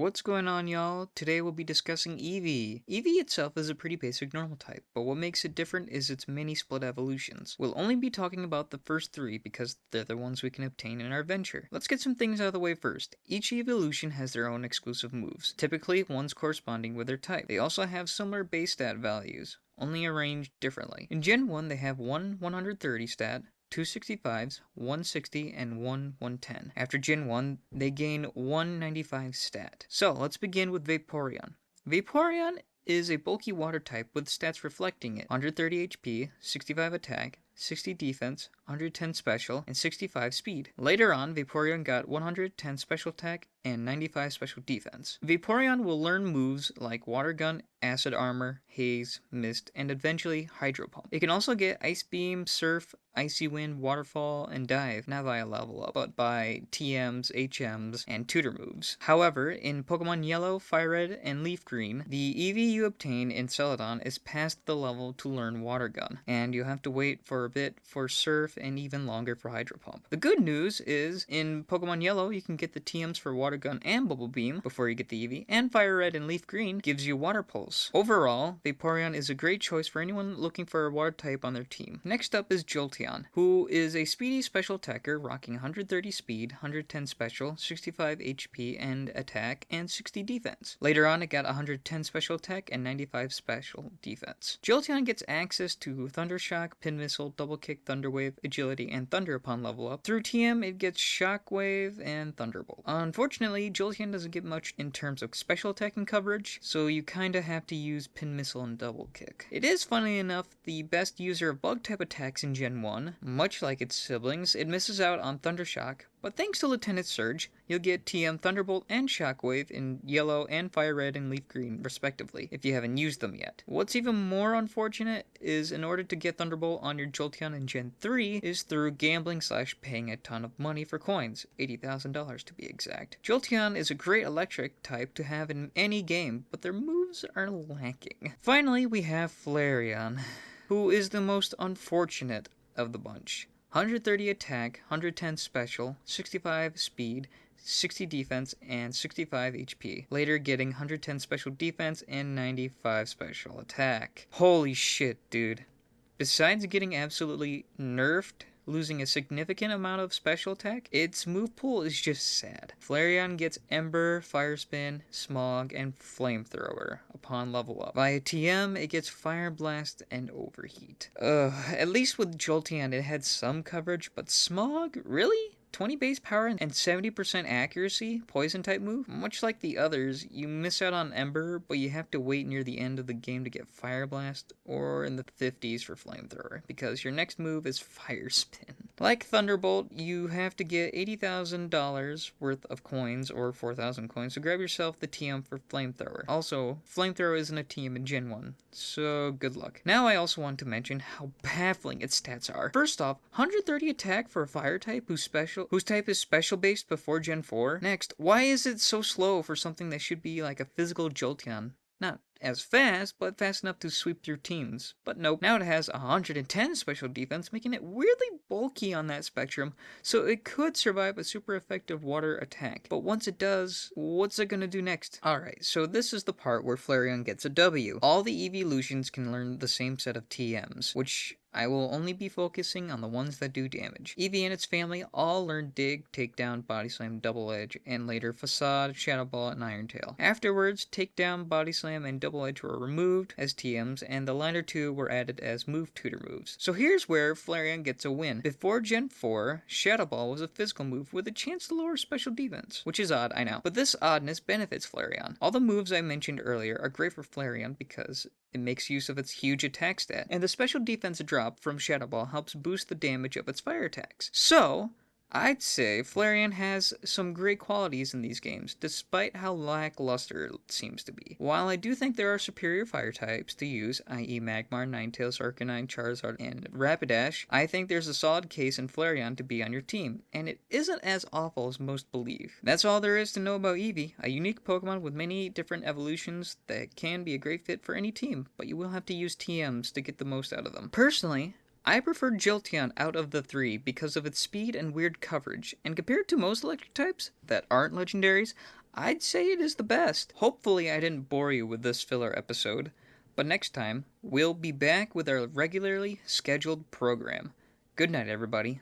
What's going on, y'all? Today we'll be discussing Eevee. Eevee itself is a pretty basic normal type, but what makes it different is its many split evolutions. We'll only be talking about the first three because they're the ones we can obtain in our venture. Let's get some things out of the way first. Each evolution has their own exclusive moves, typically ones corresponding with their type. They also have similar base stat values, only arranged differently. In Gen 1, they have one 130 stat, two 65s, 160, and one 110. After Gen 1, they gain 195 stat. So, let's begin with Vaporeon. Vaporeon is a bulky water type with stats reflecting it. 130 HP, 65 attack, 60 defense, 110 special, and 65 speed. Later on, Vaporeon got 110 special attack and 95 special defense. Vaporeon will learn moves like Water Gun, Acid Armor, Haze, Mist, and eventually Hydro Pump. It can also get Ice Beam, Surf, Icy Wind, Waterfall, and Dive, not via level up, but by TMs, HMs, and tutor moves. However, in Pokemon Yellow, FireRed, and Leaf Green, the Eevee you obtain in Celadon is past the level to learn Water Gun, and you'll have to wait for a bit for Surf and even longer for Hydro Pump. The good news is, in Pokemon Yellow, you can get the TMs for Water Gun and Bubble Beam before you get the Eevee, and Fire Red and Leaf Green gives you Water Pulse. Overall, Vaporeon is a great choice for anyone looking for a water type on their team. Next up is Jolteon, who is a speedy special attacker rocking 130 speed, 110 special, 65 HP and attack, and 60 defense. Later on, it got 110 special attack and 95 special defense. Jolteon gets access to Thunder Shock, Pin Missile, Double Kick, Thunder Wave, Agility, and Thunder upon level up. Through TM, it gets Shockwave and Thunderbolt. Unfortunately, Jolteon doesn't get much in terms of special attack and coverage, so you kinda have to use Pin Missile and Double Kick. It is, funny enough, the best user of Bug-type attacks in Gen 1. Much like its siblings, it misses out on Thunder Shock, but thanks to Lieutenant Surge, you'll get TM Thunderbolt and Shockwave in Yellow and Fire Red and Leaf Green, respectively, if you haven't used them yet. What's even more unfortunate is in order to get Thunderbolt on your Jolteon in Gen 3 is through gambling / paying a ton of money for coins, $80,000 to be exact. Jolteon is a great electric type to have in any game, but their moves are lacking. Finally, we have Flareon, who is the most unfortunate of the bunch. 130 attack, 110 special, 65 speed, 60 defense, and 65 HP. Later getting 110 special defense and 95 special attack. Holy shit, dude. Besides getting absolutely nerfed, losing a significant amount of special attack, its move pool is just sad. Flareon gets Ember, Fire Spin, Smog, and Flamethrower upon level up. Via TM, it gets Fire Blast and Overheat. At least with Jolteon it had some coverage, but Smog? Really? 20 base power and 70% accuracy, poison type move? Much like the others, you miss out on Ember, but you have to wait near the end of the game to get Fire Blast, or in the 50s for Flamethrower, because your next move is Fire Spin. Like Thunderbolt, you have to get $80,000 worth of coins, or 4,000 coins, so grab yourself the TM for Flamethrower. Also, Flamethrower isn't a TM in Gen 1, so good luck. Now I also want to mention how baffling its stats are. First off, 130 attack for a fire type whose type is special based before Gen 4. Next, why is it so slow for something that should be like a physical Jolteon? Not as fast, but fast enough to sweep through teams. But nope, now it has 110 special defense, making it weirdly bulky on that spectrum, so it could survive a super effective water attack. But once it does, what's it gonna do next? Alright, so this is the part where Flareon gets a W. All the evolutions can learn the same set of TMs, which I will only be focusing on the ones that do damage. Eevee and its family all learned Dig, Takedown, Body Slam, Double Edge, and later Facade, Shadow Ball, and Iron Tail. Afterwards, Takedown, Body Slam, and Double Edge were removed as TMs, and the latter two were added as move tutor moves. So here's where Flareon gets a win. Before Gen 4, Shadow Ball was a physical move with a chance to lower special defense, which is odd, I know. But this oddness benefits Flareon. All the moves I mentioned earlier are great for Flareon because it makes use of its huge attack stat, and the special defense drop from Shadow Ball helps boost the damage of its fire attacks. So, I'd say Flareon has some great qualities in these games, despite how lackluster it seems to be. While I do think there are superior fire types to use, i.e. Magmar, Ninetales, Arcanine, Charizard, and Rapidash, I think there's a solid case in Flareon to be on your team, and it isn't as awful as most believe. That's all there is to know about Eevee, a unique Pokemon with many different evolutions that can be a great fit for any team, but you will have to use TMs to get the most out of them. Personally, I prefer Jolteon out of the three because of its speed and weird coverage, and compared to most electric types that aren't legendaries, I'd say it is the best. Hopefully, I didn't bore you with this filler episode, but next time, we'll be back with our regularly scheduled program. Good night, everybody.